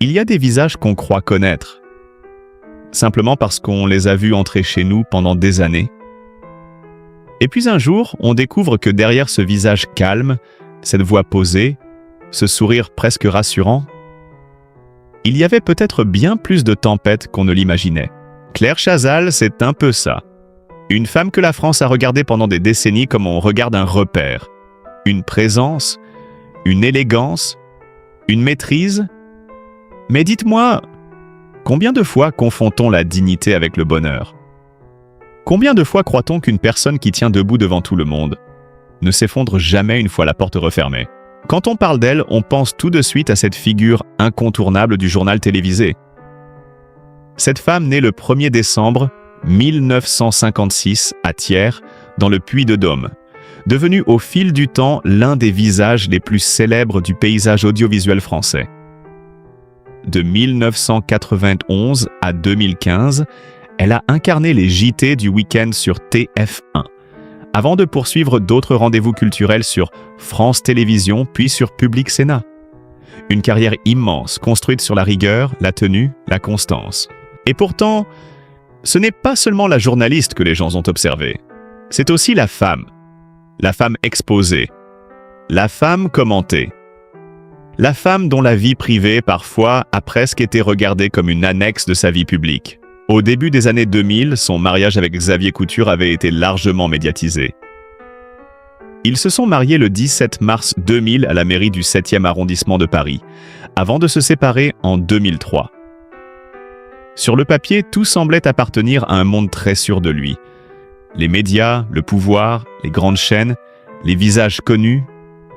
Il y a des visages qu'on croit connaître, simplement parce qu'on les a vus entrer chez nous pendant des années. Et puis un jour, on découvre que derrière ce visage calme, cette voix posée, ce sourire presque rassurant, il y avait peut-être bien plus de tempêtes qu'on ne l'imaginait. Claire Chazal, c'est un peu ça. Une femme que la France a regardée pendant des décennies comme on regarde un repère. Une présence, une élégance, une maîtrise. Mais dites-moi, combien de fois confond-on la dignité avec le bonheur? Combien de fois croit-on qu'une personne qui tient debout devant tout le monde ne s'effondre jamais une fois la porte refermée? Quand on parle d'elle, on pense tout de suite à cette figure incontournable du journal télévisé. Cette femme née le 1er décembre 1956 à Thiers, dans le Puy-de-Dôme, devenue au fil du temps l'un des visages les plus célèbres du paysage audiovisuel français. De 1991 à 2015, elle a incarné les JT du week-end sur TF1, avant de poursuivre d'autres rendez-vous culturels sur France Télévisions puis sur Public Sénat. Une carrière immense, construite sur la rigueur, la tenue, la constance. Et pourtant, ce n'est pas seulement la journaliste que les gens ont observée, c'est aussi la femme exposée, la femme commentée, la femme dont la vie privée parfois a presque été regardée comme une annexe de sa vie publique. Au début des années 2000, son mariage avec Xavier Couture avait été largement médiatisé. Ils se sont mariés le 17 mars 2000 à la mairie du 7e arrondissement de Paris, avant de se séparer en 2003. Sur le papier, tout semblait appartenir à un monde très sûr de lui. Les médias, le pouvoir, les grandes chaînes, les visages connus,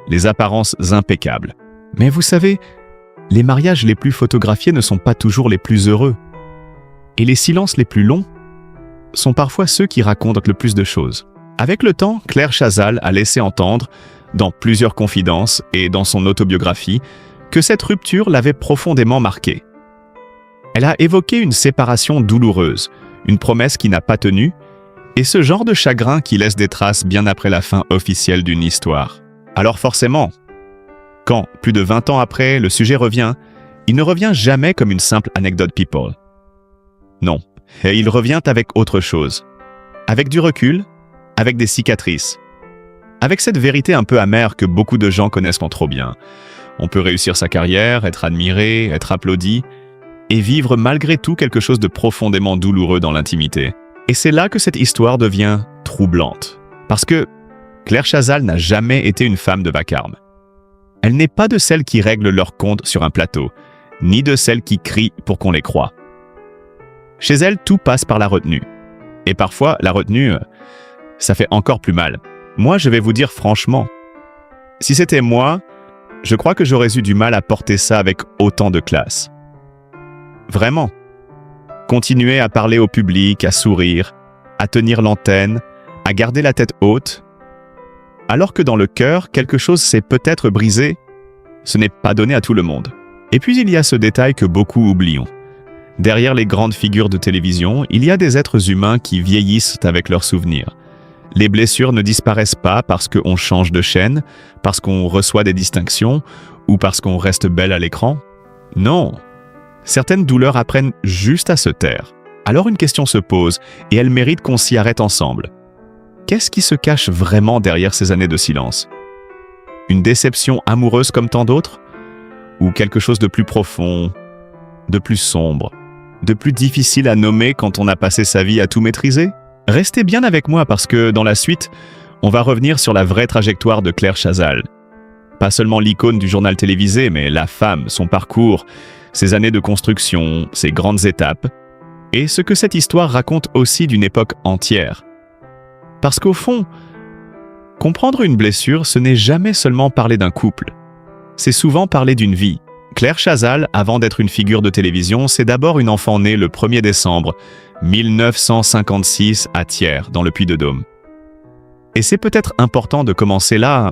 les apparences impeccables. Mais vous savez, les mariages les plus photographiés ne sont pas toujours les plus heureux. Et les silences les plus longs sont parfois ceux qui racontent le plus de choses. Avec le temps, Claire Chazal a laissé entendre, dans plusieurs confidences et dans son autobiographie, que cette rupture l'avait profondément marquée. Elle a évoqué une séparation douloureuse, une promesse qui n'a pas tenu, et ce genre de chagrin qui laisse des traces bien après la fin officielle d'une histoire. Alors forcément, quand, plus de 20 ans après, le sujet revient, il ne revient jamais comme une simple anecdote people. Non, et il revient avec autre chose. Avec du recul, avec des cicatrices. Avec cette vérité un peu amère que beaucoup de gens connaissent trop bien. On peut réussir sa carrière, être admiré, être applaudi, et vivre malgré tout quelque chose de profondément douloureux dans l'intimité. Et c'est là que cette histoire devient troublante. Parce que Claire Chazal n'a jamais été une femme de vacarme. Elle n'est pas de celles qui règlent leur compte sur un plateau, ni de celles qui crient pour qu'on les croie. Chez elle, tout passe par la retenue. Et parfois, la retenue, ça fait encore plus mal. Moi, je vais vous dire franchement, si c'était moi, je crois que j'aurais eu du mal à porter ça avec autant de classe. Vraiment. Continuer à parler au public, à sourire, à tenir l'antenne, à garder la tête haute, alors que dans le cœur, quelque chose s'est peut-être brisé, ce n'est pas donné à tout le monde. Et puis il y a ce détail que beaucoup oublions. Derrière les grandes figures de télévision, il y a des êtres humains qui vieillissent avec leurs souvenirs. Les blessures ne disparaissent pas parce qu'on change de chaîne, parce qu'on reçoit des distinctions ou parce qu'on reste belle à l'écran. Non. Certaines douleurs apprennent juste à se taire. Alors une question se pose et elle mérite qu'on s'y arrête ensemble. Qu'est-ce qui se cache vraiment derrière ces années de silence? Une déception amoureuse comme tant d'autres? Ou quelque chose de plus profond, de plus sombre, de plus difficile à nommer quand on a passé sa vie à tout maîtriser? Restez bien avec moi parce que, dans la suite, on va revenir sur la vraie trajectoire de Claire Chazal. Pas seulement l'icône du journal télévisé, mais la femme, son parcours, ses années de construction, ses grandes étapes, et ce que cette histoire raconte aussi d'une époque entière. Parce qu'au fond, comprendre une blessure, ce n'est jamais seulement parler d'un couple. C'est souvent parler d'une vie. Claire Chazal, avant d'être une figure de télévision, c'est d'abord une enfant née le 1er décembre 1956 à Thiers, dans le Puy-de-Dôme. Et c'est peut-être important de commencer là,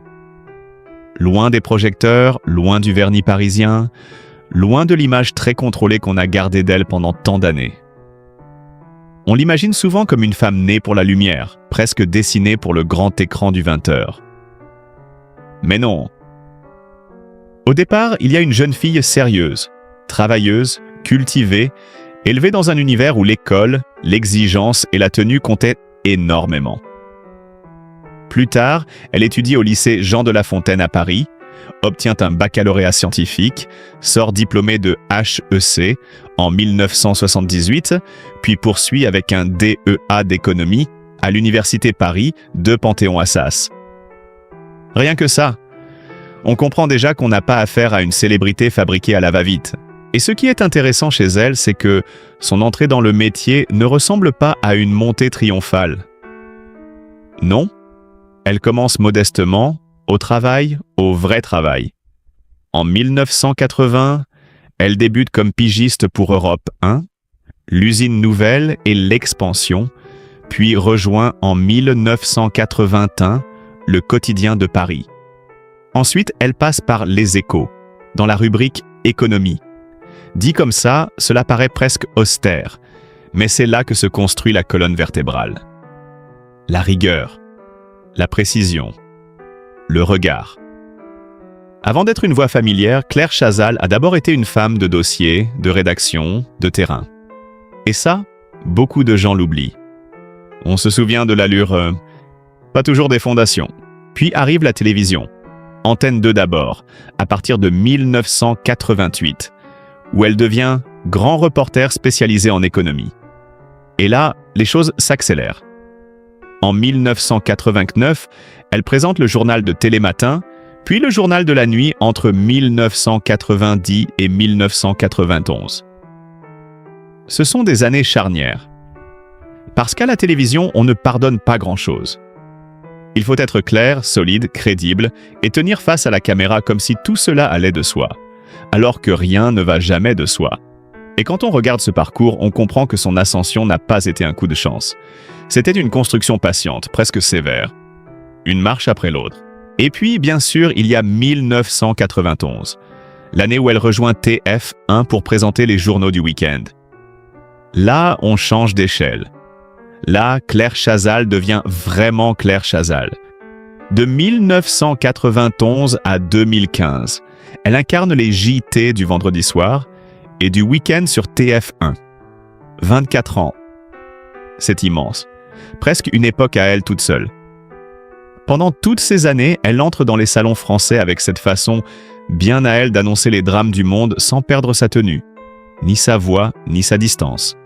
loin des projecteurs, loin du vernis parisien, loin de l'image très contrôlée qu'on a gardée d'elle pendant tant d'années. On l'imagine souvent comme une femme née pour la lumière, presque dessinée pour le grand écran du 20h. Mais non. Au départ, il y a une jeune fille sérieuse, travailleuse, cultivée, élevée dans un univers où l'école, l'exigence et la tenue comptaient énormément. Plus tard, elle étudie au lycée Jean de La Fontaine à Paris, obtient un baccalauréat scientifique, sort diplômée de HEC en 1978, puis poursuit avec un DEA d'économie à l'Université Paris de Panthéon-Assas. Rien que ça, on comprend déjà qu'on n'a pas affaire à une célébrité fabriquée à la va-vite. Et ce qui est intéressant chez elle, c'est que son entrée dans le métier ne ressemble pas à une montée triomphale. Non, elle commence modestement, au travail, au vrai travail. En 1980, elle débute comme pigiste pour Europe 1, l'usine Nouvelle et l'Expansion, puis rejoint en 1981 le quotidien de Paris. Ensuite, elle passe par Les Échos, dans la rubrique Économie. Dit comme ça, cela paraît presque austère, mais c'est là que se construit la colonne vertébrale. La rigueur, la précision, le regard. Avant d'être une voix familière, Claire Chazal a d'abord été une femme de dossier, de rédaction, de terrain. Et ça, beaucoup de gens l'oublient. On se souvient de l'allure, pas toujours des fondations. Puis arrive la télévision. Antenne 2 d'abord, à partir de 1988, où elle devient grand reporter spécialisé en économie. Et là, les choses s'accélèrent. En 1989, elle présente le journal de Télématin, puis le journal de la nuit entre 1990 et 1991. Ce sont des années charnières. Parce qu'à la télévision, on ne pardonne pas grand-chose. Il faut être clair, solide, crédible et tenir face à la caméra comme si tout cela allait de soi, alors que rien ne va jamais de soi. Et quand on regarde ce parcours, on comprend que son ascension n'a pas été un coup de chance. C'était une construction patiente, presque sévère. Une marche après l'autre. Et puis, bien sûr, il y a 1991, l'année où elle rejoint TF1 pour présenter les journaux du week-end. Là, on change d'échelle. Là, Claire Chazal devient vraiment Claire Chazal. De 1991 à 2015, elle incarne les JT du vendredi soir et du week-end sur TF1. 24 ans. C'est immense. Presque une époque à elle toute seule. Pendant toutes ces années, elle entre dans les salons français avec cette façon bien à elle d'annoncer les drames du monde sans perdre sa tenue, ni sa voix, ni sa distance.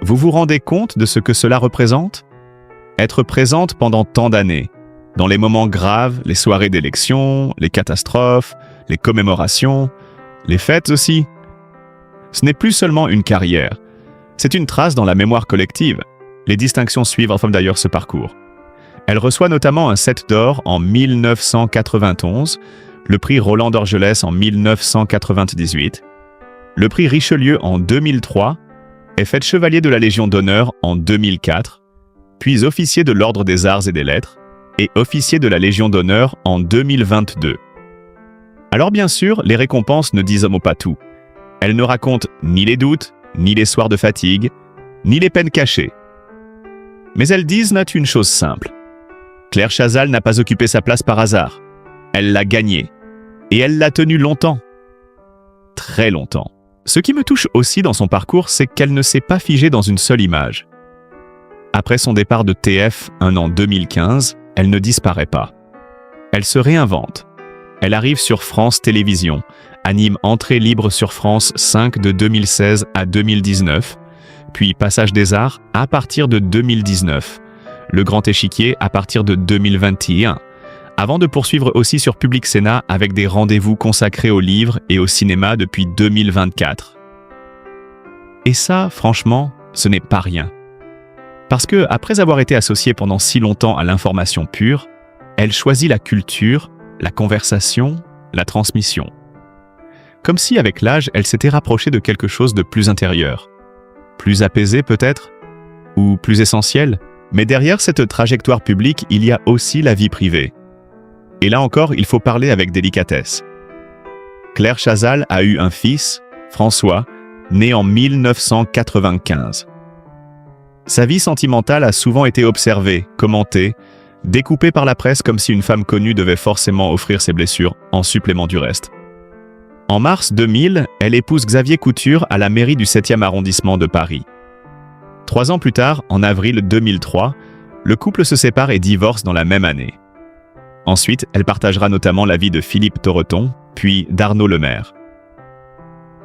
Vous vous rendez compte de ce que cela représente? Être présente pendant tant d'années, dans les moments graves, les soirées d'élection, les catastrophes, les commémorations, les fêtes aussi. Ce n'est plus seulement une carrière, c'est une trace dans la mémoire collective. Les distinctions suivent enfin d'ailleurs ce parcours. Elle reçoit notamment un 7 d'or en 1991, le prix Roland d'Orgelès en 1998, le prix Richelieu en 2003, est faite chevalier de la Légion d'honneur en 2004, puis officier de l'Ordre des Arts et des Lettres et officier de la Légion d'honneur en 2022. Alors bien sûr, les récompenses ne disent mot pas tout. Elles ne racontent ni les doutes, ni les soirs de fatigue, ni les peines cachées. Mais elles disent une chose simple. Claire Chazal n'a pas occupé sa place par hasard. Elle l'a gagnée. Et elle l'a tenue longtemps. Très longtemps. Ce qui me touche aussi dans son parcours, c'est qu'elle ne s'est pas figée dans une seule image. Après son départ de TF1 en 2015, elle ne disparaît pas. Elle se réinvente. Elle arrive sur France Télévisions, anime Entrée libre sur France 5 de 2016 à 2019, puis Passage des Arts à partir de 2019, Le Grand Échiquier à partir de 2021, avant de poursuivre aussi sur Public Sénat avec des rendez-vous consacrés aux livres et au cinéma depuis 2024. Et ça, franchement, ce n'est pas rien. Parce que, après avoir été associée pendant si longtemps à l'information pure, elle choisit la culture, la conversation, la transmission. Comme si, avec l'âge, elle s'était rapprochée de quelque chose de plus intérieur. Plus apaisé peut-être? Ou plus essentiel? Mais derrière cette trajectoire publique, il y a aussi la vie privée. Et là encore, il faut parler avec délicatesse. Claire Chazal a eu un fils, François, né en 1995. Sa vie sentimentale a souvent été observée, commentée, découpée par la presse comme si une femme connue devait forcément offrir ses blessures en supplément du reste. En mars 2000, elle épouse Xavier Couture à la mairie du 7e arrondissement de Paris. 3 ans plus tard, en avril 2003, le couple se sépare et divorce dans la même année. Ensuite, elle partagera notamment la vie de Philippe Torreton, puis d'Arnaud Lemaire.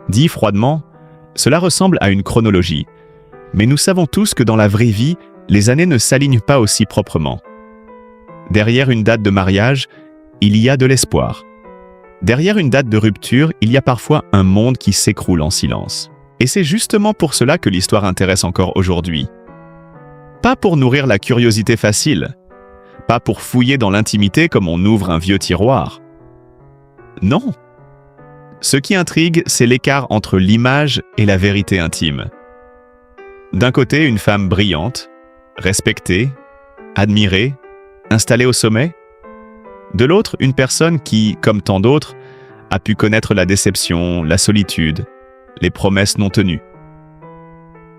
Dit froidement, cela ressemble à une chronologie, mais nous savons tous que dans la vraie vie, les années ne s'alignent pas aussi proprement. Derrière une date de mariage, il y a de l'espoir. Derrière une date de rupture, il y a parfois un monde qui s'écroule en silence. Et c'est justement pour cela que l'histoire intéresse encore aujourd'hui. Pas pour nourrir la curiosité facile, pas pour fouiller dans l'intimité comme on ouvre un vieux tiroir. Non. Ce qui intrigue, c'est l'écart entre l'image et la vérité intime. D'un côté, une femme brillante, respectée, admirée, installée au sommet. De l'autre, une personne qui, comme tant d'autres, a pu connaître la déception, la solitude, les promesses non tenues.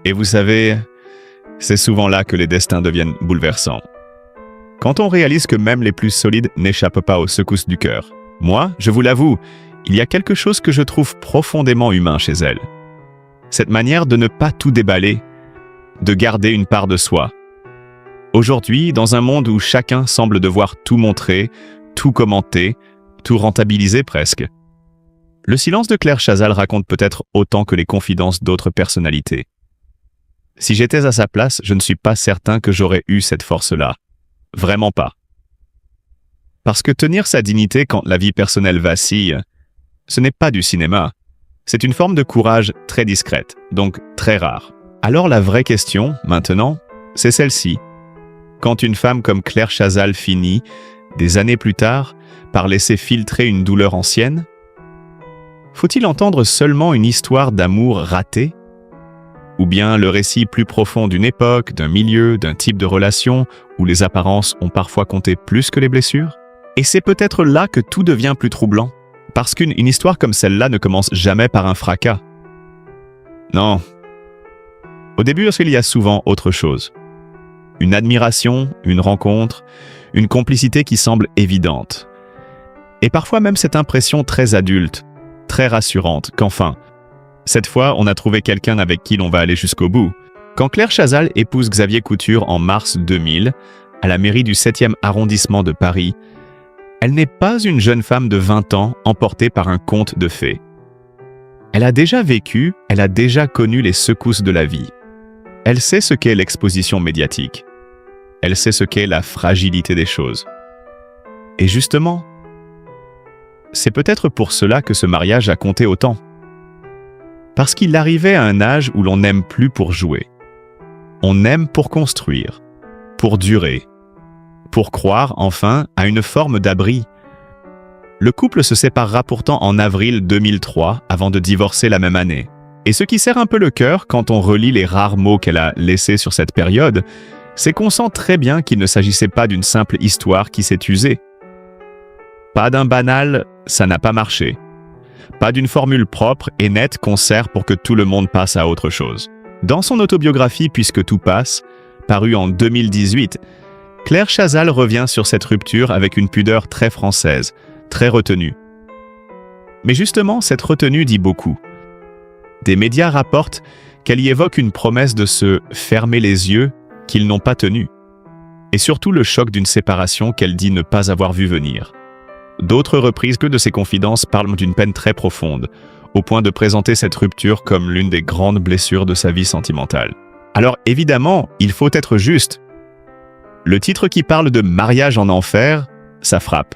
Et vous savez, c'est souvent là que les destins deviennent bouleversants. Quand on réalise que même les plus solides n'échappent pas aux secousses du cœur. Moi, je vous l'avoue, il y a quelque chose que je trouve profondément humain chez elle. Cette manière de ne pas tout déballer, de garder une part de soi. Aujourd'hui, dans un monde où chacun semble devoir tout montrer, tout commenter, tout rentabiliser presque, le silence de Claire Chazal raconte peut-être autant que les confidences d'autres personnalités. Si j'étais à sa place, je ne suis pas certain que j'aurais eu cette force-là. Vraiment pas. Parce que tenir sa dignité quand la vie personnelle vacille, ce n'est pas du cinéma. C'est une forme de courage très discrète, donc très rare. Alors la vraie question, maintenant, c'est celle-ci. Quand une femme comme Claire Chazal finit, des années plus tard, par laisser filtrer une douleur ancienne, faut-il entendre seulement une histoire d'amour ratée? Ou bien le récit plus profond d'une époque, d'un milieu, d'un type de relation où les apparences ont parfois compté plus que les blessures? Et c'est peut-être là que tout devient plus troublant, parce qu'une histoire comme celle-là ne commence jamais par un fracas. Non. Au début, il y a souvent autre chose. Une admiration, une rencontre, une complicité qui semble évidente. Et parfois même cette impression très adulte, très rassurante, qu'enfin, cette fois, on a trouvé quelqu'un avec qui l'on va aller jusqu'au bout. Quand Claire Chazal épouse Xavier Couture en mars 2000, à la mairie du 7e arrondissement de Paris, elle n'est pas une jeune femme de 20 ans emportée par un conte de fées. Elle a déjà vécu, elle a déjà connu les secousses de la vie. Elle sait ce qu'est l'exposition médiatique. Elle sait ce qu'est la fragilité des choses. Et justement, c'est peut-être pour cela que ce mariage a compté autant. Parce qu'il arrivait à un âge où l'on n'aime plus pour jouer. On aime pour construire, pour durer, pour croire, enfin, à une forme d'abri. Le couple se séparera pourtant en avril 2003 avant de divorcer la même année. Et ce qui serre un peu le cœur quand on relit les rares mots qu'elle a laissés sur cette période, c'est qu'on sent très bien qu'il ne s'agissait pas d'une simple histoire qui s'est usée. Pas d'un banal « ça n'a pas marché ». Pas d'une formule propre et nette qu'on sert pour que tout le monde passe à autre chose. Dans son autobiographie « Puisque tout passe », parue en 2018, Claire Chazal revient sur cette rupture avec une pudeur très française, très retenue. Mais justement, cette retenue dit beaucoup. Des médias rapportent qu'elle y évoque une promesse de se « fermer les yeux » qu'ils n'ont pas tenue. Et surtout le choc d'une séparation qu'elle dit ne pas avoir vu venir. D'autres reprises que de ses confidences parlent d'une peine très profonde, au point de présenter cette rupture comme l'une des grandes blessures de sa vie sentimentale. Alors évidemment, il faut être juste. Le titre qui parle de mariage en enfer, ça frappe.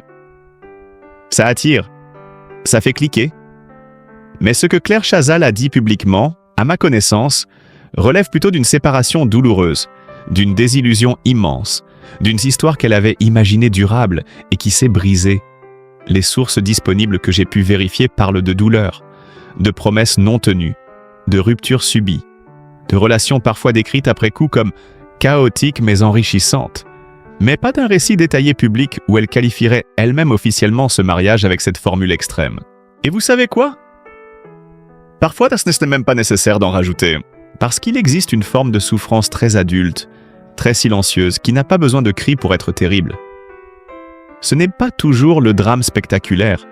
Ça attire. Ça fait cliquer. Mais ce que Claire Chazal a dit publiquement, à ma connaissance, relève plutôt d'une séparation douloureuse, d'une désillusion immense, d'une histoire qu'elle avait imaginée durable et qui s'est brisée. Les sources disponibles que j'ai pu vérifier parlent de douleur, de promesses non tenues, de ruptures subies, de relations parfois décrites après coup comme chaotiques mais enrichissantes, mais pas d'un récit détaillé public où elle qualifierait elle-même officiellement ce mariage avec cette formule extrême. Et vous savez quoi? Parfois, ce n'est même pas nécessaire d'en rajouter, parce qu'il existe une forme de souffrance très adulte, très silencieuse, qui n'a pas besoin de cris pour être terrible. Ce n'est pas toujours le drame spectaculaire,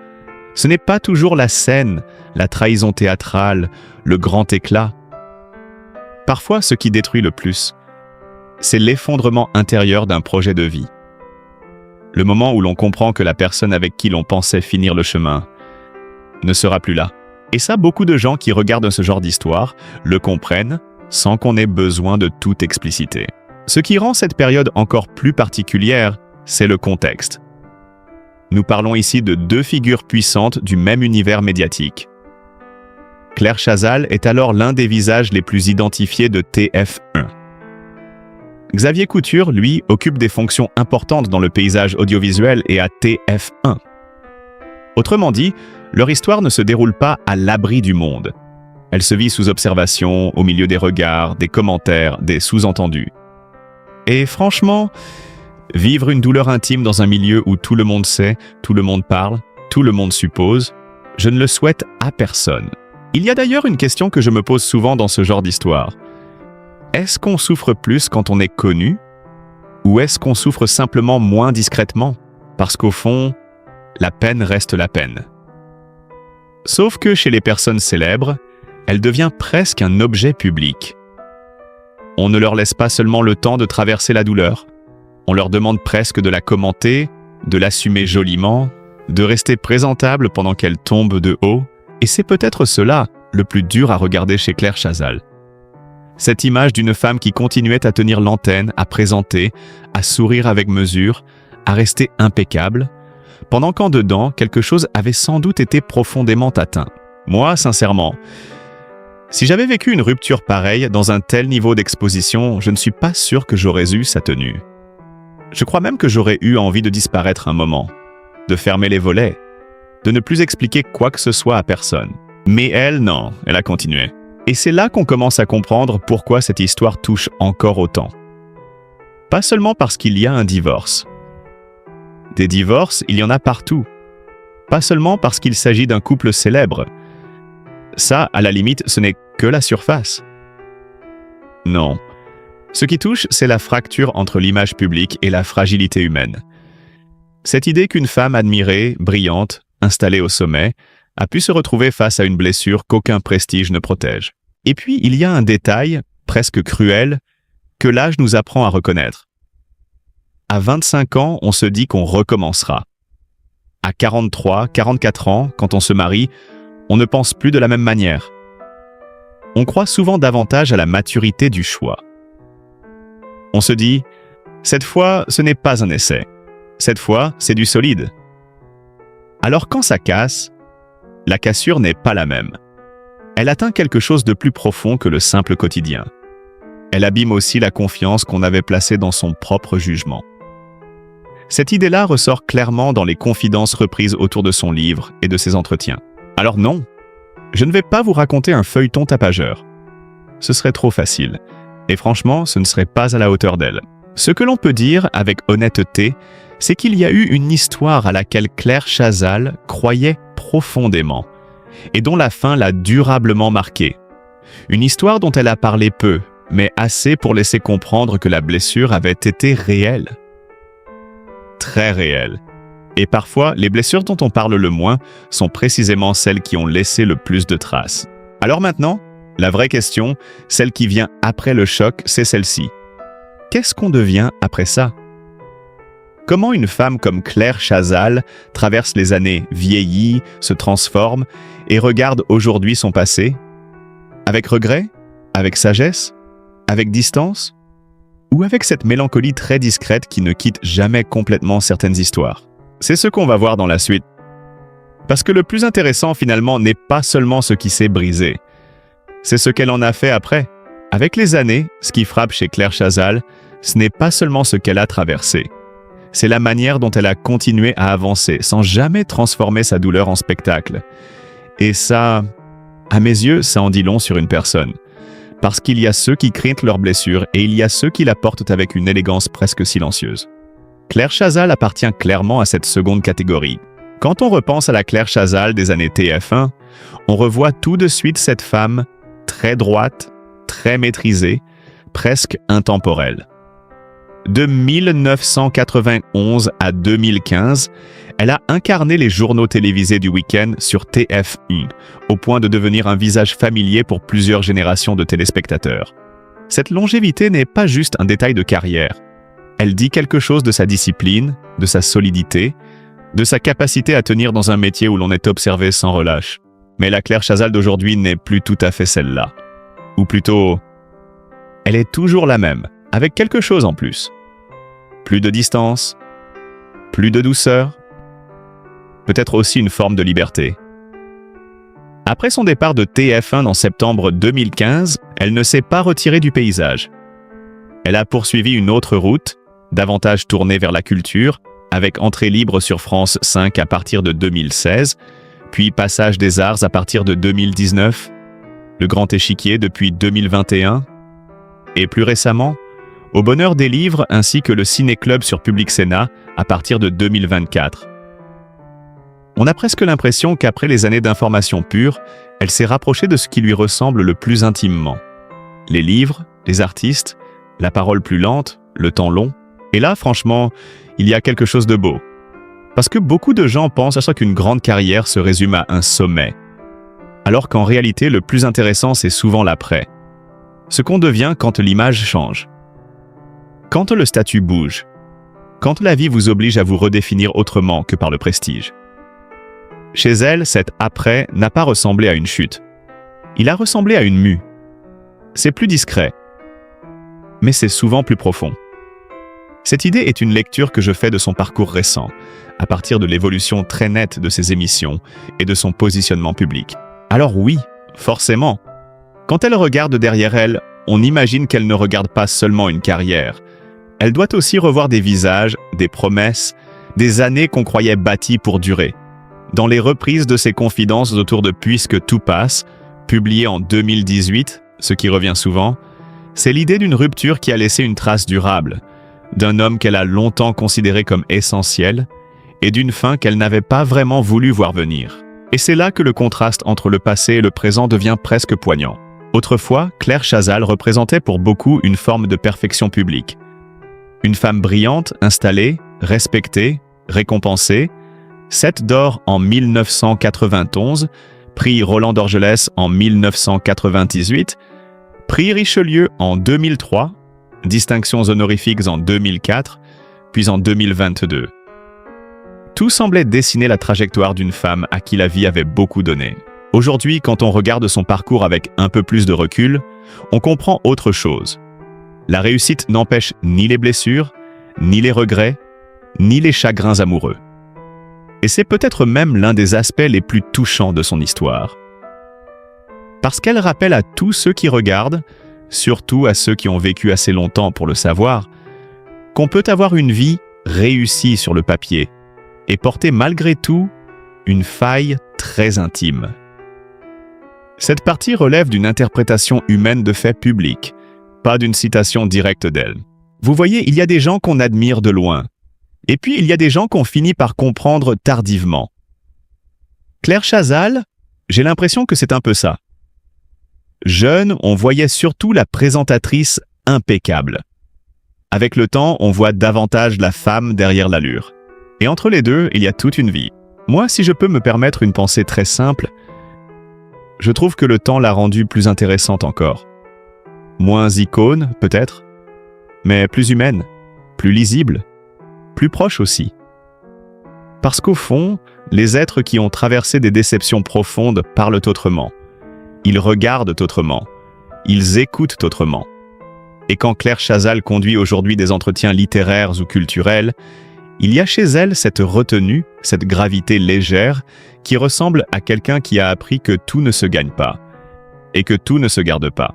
Ce n'est pas toujours la scène, la trahison théâtrale, le grand éclat. Parfois, ce qui détruit le plus, c'est l'effondrement intérieur d'un projet de vie. Le moment où l'on comprend que la personne avec qui l'on pensait finir le chemin ne sera plus là. Et ça, beaucoup de gens qui regardent ce genre d'histoire le comprennent sans qu'on ait besoin de tout expliciter. Ce qui rend cette période encore plus particulière, c'est le contexte. Nous parlons ici de deux figures puissantes du même univers médiatique. Claire Chazal est alors l'un des visages les plus identifiés de TF1. Xavier Couture, lui, occupe des fonctions importantes dans le paysage audiovisuel et à TF1. Autrement dit, leur histoire ne se déroule pas à l'abri du monde. Elle se vit sous observation, au milieu des regards, des commentaires, des sous-entendus. Et franchement, vivre une douleur intime dans un milieu où tout le monde sait, tout le monde parle, tout le monde suppose, je ne le souhaite à personne. Il y a d'ailleurs une question que je me pose souvent dans ce genre d'histoire. Est-ce qu'on souffre plus quand on est connu? Ou est-ce qu'on souffre simplement moins discrètement? Parce qu'au fond, la peine reste la peine. Sauf que chez les personnes célèbres, elle devient presque un objet public. On ne leur laisse pas seulement le temps de traverser la douleur, on leur demande presque de la commenter, de l'assumer joliment, de rester présentable pendant qu'elle tombe de haut, et c'est peut-être cela le plus dur à regarder chez Claire Chazal. Cette image d'une femme qui continuait à tenir l'antenne, à présenter, à sourire avec mesure, à rester impeccable, pendant qu'en dedans, quelque chose avait sans doute été profondément atteint. Moi, sincèrement, si j'avais vécu une rupture pareille dans un tel niveau d'exposition, je ne suis pas sûr que j'aurais eu sa tenue. Je crois même que j'aurais eu envie de disparaître un moment, de fermer les volets, de ne plus expliquer quoi que ce soit à personne. Mais elle, non, elle a continué. Et c'est là qu'on commence à comprendre pourquoi cette histoire touche encore autant. Pas seulement parce qu'il y a un divorce. Des divorces, il y en a partout. Pas seulement parce qu'il s'agit d'un couple célèbre. Ça, à la limite, ce n'est que la surface. Non. Ce qui touche, c'est la fracture entre l'image publique et la fragilité humaine. Cette idée qu'une femme admirée, brillante, installée au sommet, a pu se retrouver face à une blessure qu'aucun prestige ne protège. Et puis, il y a un détail, presque cruel, que l'âge nous apprend à reconnaître. À 25 ans, on se dit qu'on recommencera. À 43, 44 ans, quand on se marie, on ne pense plus de la même manière. On croit souvent davantage à la maturité du choix. On se dit, cette fois, ce n'est pas un essai. Cette fois, c'est du solide. Alors quand ça casse, la cassure n'est pas la même. Elle atteint quelque chose de plus profond que le simple quotidien. Elle abîme aussi la confiance qu'on avait placée dans son propre jugement. Cette idée-là ressort clairement dans les confidences reprises autour de son livre et de ses entretiens. Alors non, je ne vais pas vous raconter un feuilleton tapageur. Ce serait trop facile. Et franchement, ce ne serait pas à la hauteur d'elle. Ce que l'on peut dire avec honnêteté, c'est qu'il y a eu une histoire à laquelle Claire Chazal croyait profondément et dont la fin l'a durablement marquée. Une histoire dont elle a parlé peu, mais assez pour laisser comprendre que la blessure avait été réelle. Très réelle. Et parfois, les blessures dont on parle le moins sont précisément celles qui ont laissé le plus de traces. Alors maintenant, la vraie question, celle qui vient après le choc, c'est celle-ci. Qu'est-ce qu'on devient après ça? Comment une femme comme Claire Chazal traverse les années, vieillit, se transforme et regarde aujourd'hui son passé? Avec regret? Avec sagesse? Avec distance? Ou avec cette mélancolie très discrète qui ne quitte jamais complètement certaines histoires? C'est ce qu'on va voir dans la suite. Parce que le plus intéressant finalement n'est pas seulement ce qui s'est brisé, c'est ce qu'elle en a fait après. Avec les années, ce qui frappe chez Claire Chazal, ce n'est pas seulement ce qu'elle a traversé. C'est la manière dont elle a continué à avancer, sans jamais transformer sa douleur en spectacle. Et ça, à mes yeux, ça en dit long sur une personne. Parce qu'il y a ceux qui craignent leurs blessures et il y a ceux qui la portent avec une élégance presque silencieuse. Claire Chazal appartient clairement à cette seconde catégorie. Quand on repense à la Claire Chazal des années TF1, on revoit tout de suite cette femme très droite, très maîtrisée, presque intemporelle. De 1991 à 2015, Elle a incarné les journaux télévisés du week-end sur TF1, au point de devenir un visage familier pour plusieurs générations de téléspectateurs. Cette longévité n'est pas juste un détail de carrière. Elle dit quelque chose de sa discipline, de sa solidité, de sa capacité à tenir dans un métier où l'on est observé sans relâche. Mais la Claire Chazal d'aujourd'hui n'est plus tout à fait celle-là. Ou plutôt, elle est toujours la même, avec quelque chose en plus. Plus de distance, plus de douceur, peut-être aussi une forme de liberté. Après son départ de TF1 en septembre 2015, elle ne s'est pas retirée du paysage. Elle a poursuivi une autre route, davantage tournée vers la culture, avec entrée libre sur France 5 à partir de 2016, puis Passage des Arts à partir de 2019, Le Grand Échiquier depuis 2021, et plus récemment, Au Bonheur des Livres ainsi que le Ciné-Club sur Public Sénat à partir de 2024. On a presque l'impression qu'après les années d'information pure, elle s'est rapprochée de ce qui lui ressemble le plus intimement. Les livres, les artistes, la parole plus lente, le temps long. Et là, franchement, il y a quelque chose de beau. Parce que beaucoup de gens pensent à ça qu'une grande carrière se résume à un sommet. Alors qu'en réalité, le plus intéressant, c'est souvent l'après. Ce qu'on devient quand l'image change. Quand le statut bouge. Quand la vie vous oblige à vous redéfinir autrement que par le prestige. Chez elle, cet après n'a pas ressemblé à une chute. Il a ressemblé à une mue. C'est plus discret, mais c'est souvent plus profond. Cette idée est une lecture que je fais de son parcours récent, à partir de l'évolution très nette de ses émissions et de son positionnement public. Alors oui, forcément, quand elle regarde derrière elle, on imagine qu'elle ne regarde pas seulement une carrière. Elle doit aussi revoir des visages, des promesses, des années qu'on croyait bâties pour durer. Dans les reprises de ses confidences autour de Puisque tout passe, publiées en 2018, ce qui revient souvent, c'est l'idée d'une rupture qui a laissé une trace durable, d'un homme qu'elle a longtemps considéré comme essentiel et d'une fin qu'elle n'avait pas vraiment voulu voir venir. Et c'est là que le contraste entre le passé et le présent devient presque poignant. Autrefois, Claire Chazal représentait pour beaucoup une forme de perfection publique. Une femme brillante, installée, respectée, récompensée, 7 d'or en 1991, prix Roland d'Orgelès en 1998, prix Richelieu en 2003, distinctions honorifiques en 2004, puis en 2022. Tout semblait dessiner la trajectoire d'une femme à qui la vie avait beaucoup donné. Aujourd'hui, quand on regarde son parcours avec un peu plus de recul, on comprend autre chose. La réussite n'empêche ni les blessures, ni les regrets, ni les chagrins amoureux. Et c'est peut-être même l'un des aspects les plus touchants de son histoire. Parce qu'elle rappelle à tous ceux qui regardent, surtout à ceux qui ont vécu assez longtemps pour le savoir, qu'on peut avoir une vie réussie sur le papier et porter malgré tout une faille très intime. Cette partie relève d'une interprétation humaine de faits publics, pas d'une citation directe d'elle. Vous voyez, il y a des gens qu'on admire de loin, et puis il y a des gens qu'on finit par comprendre tardivement. Claire Chazal, j'ai l'impression que c'est un peu ça. Jeune, on voyait surtout la présentatrice impeccable. Avec le temps, on voit davantage la femme derrière l'allure. Et entre les deux, il y a toute une vie. Moi, si je peux me permettre une pensée très simple, je trouve que le temps l'a rendue plus intéressante encore. Moins icône, peut-être, mais plus humaine, plus lisible, plus proche aussi. Parce qu'au fond, les êtres qui ont traversé des déceptions profondes parlent autrement. Ils regardent autrement. Ils écoutent autrement. Et quand Claire Chazal conduit aujourd'hui des entretiens littéraires ou culturels, il y a chez elle cette retenue, cette gravité légère qui ressemble à quelqu'un qui a appris que tout ne se gagne pas et que tout ne se garde pas.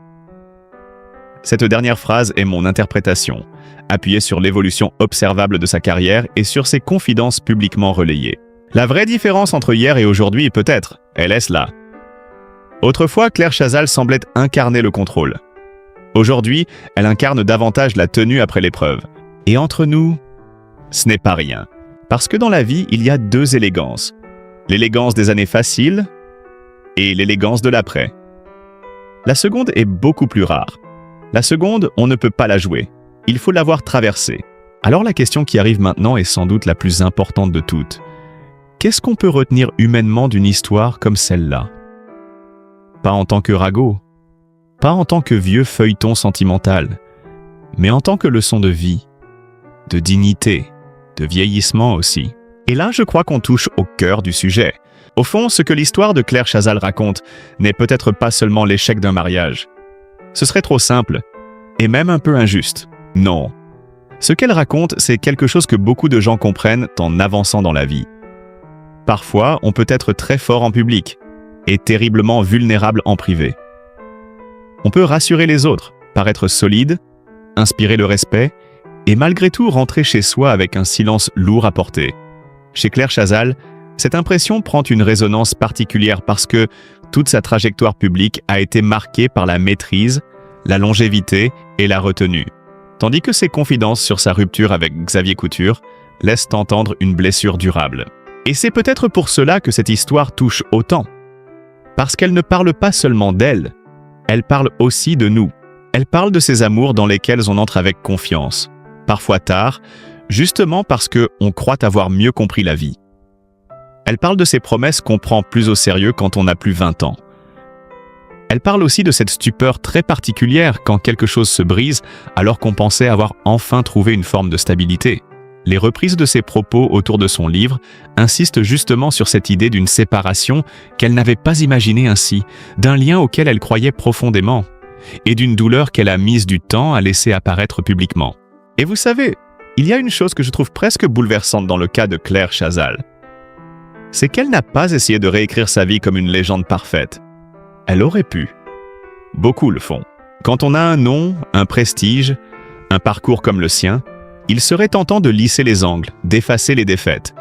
Cette dernière phrase est mon interprétation, appuyée sur l'évolution observable de sa carrière et sur ses confidences publiquement relayées. La vraie différence entre hier et aujourd'hui, peut-être, elle est là. Autrefois, Claire Chazal semblait incarner le contrôle. Aujourd'hui, elle incarne davantage la tenue après l'épreuve. Et entre nous, ce n'est pas rien. Parce que dans la vie, il y a deux élégances. L'élégance des années faciles et l'élégance de l'après. La seconde est beaucoup plus rare. La seconde, on ne peut pas la jouer. Il faut l'avoir traversée. Alors la question qui arrive maintenant est sans doute la plus importante de toutes. qu'est-ce qu'on peut retenir humainement d'une histoire comme celle-là? Pas en tant que ragot, pas en tant que vieux feuilleton sentimental, mais en tant que leçon de vie, de dignité, de vieillissement aussi. Et là, je crois qu'on touche au cœur du sujet. Au fond, ce que l'histoire de Claire Chazal raconte n'est peut-être pas seulement l'échec d'un mariage. Ce serait trop simple, et même un peu injuste. Non. Ce qu'elle raconte, c'est quelque chose que beaucoup de gens comprennent en avançant dans la vie. Parfois, on peut être très fort en public et terriblement vulnérable en privé. On peut rassurer les autres, paraître solide, inspirer le respect, et malgré tout rentrer chez soi avec un silence lourd à porter. Chez Claire Chazal, cette impression prend une résonance particulière parce que toute sa trajectoire publique a été marquée par la maîtrise, la longévité et la retenue. Tandis que ses confidences sur sa rupture avec Xavier Couture laissent entendre une blessure durable. Et c'est peut-être pour cela que cette histoire touche autant. Parce qu'elle ne parle pas seulement d'elle, elle parle aussi de nous. Elle parle de ces amours dans lesquels on entre avec confiance, parfois tard, justement parce qu'on croit avoir mieux compris la vie. Elle parle de ces promesses qu'on prend plus au sérieux quand on a plus 20 ans. Elle parle aussi de cette stupeur très particulière quand quelque chose se brise alors qu'on pensait avoir enfin trouvé une forme de stabilité. Les reprises de ses propos autour de son livre insistent justement sur cette idée d'une séparation qu'elle n'avait pas imaginée ainsi, d'un lien auquel elle croyait profondément, et d'une douleur qu'elle a mise du temps à laisser apparaître publiquement. Et vous savez, il y a une chose que je trouve presque bouleversante dans le cas de Claire Chazal. C'est qu'elle n'a pas essayé de réécrire sa vie comme une légende parfaite. Elle aurait pu. Beaucoup le font. Quand on a un nom, un prestige, un parcours comme le sien, il serait tentant de lisser les angles, d'effacer les défaites,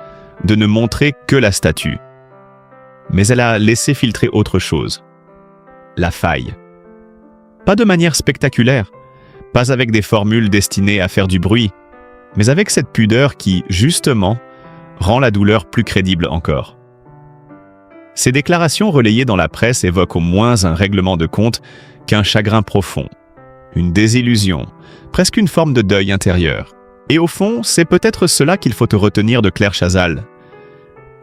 de ne montrer que la statue. Mais elle a laissé filtrer autre chose. La faille. Pas de manière spectaculaire, pas avec des formules destinées à faire du bruit, mais avec cette pudeur qui, justement, rend la douleur plus crédible encore. Ces déclarations relayées dans la presse évoquent au moins un règlement de compte qu'un chagrin profond, une désillusion, presque une forme de deuil intérieur. Et au fond, c'est peut-être cela qu'il faut retenir de Claire Chazal.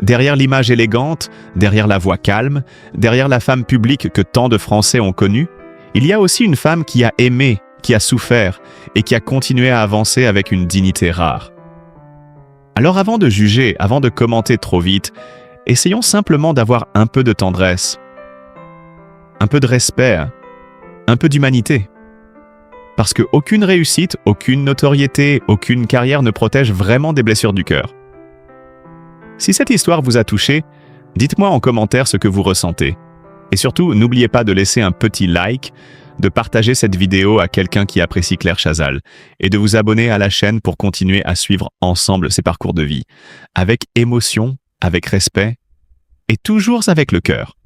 Derrière l'image élégante, derrière la voix calme, derrière la femme publique que tant de Français ont connue, il y a aussi une femme qui a aimé, qui a souffert et qui a continué à avancer avec une dignité rare. Alors avant de juger, avant de commenter trop vite, essayons simplement d'avoir un peu de tendresse, un peu de respect, un peu d'humanité. Parce qu'aucune réussite, aucune notoriété, aucune carrière ne protège vraiment des blessures du cœur. Si cette histoire vous a touché, dites-moi en commentaire ce que vous ressentez. Et surtout, n'oubliez pas de laisser un petit like, de partager cette vidéo à quelqu'un qui apprécie Claire Chazal et de vous abonner à la chaîne pour continuer à suivre ensemble ses parcours de vie, avec émotion, avec respect et toujours avec le cœur.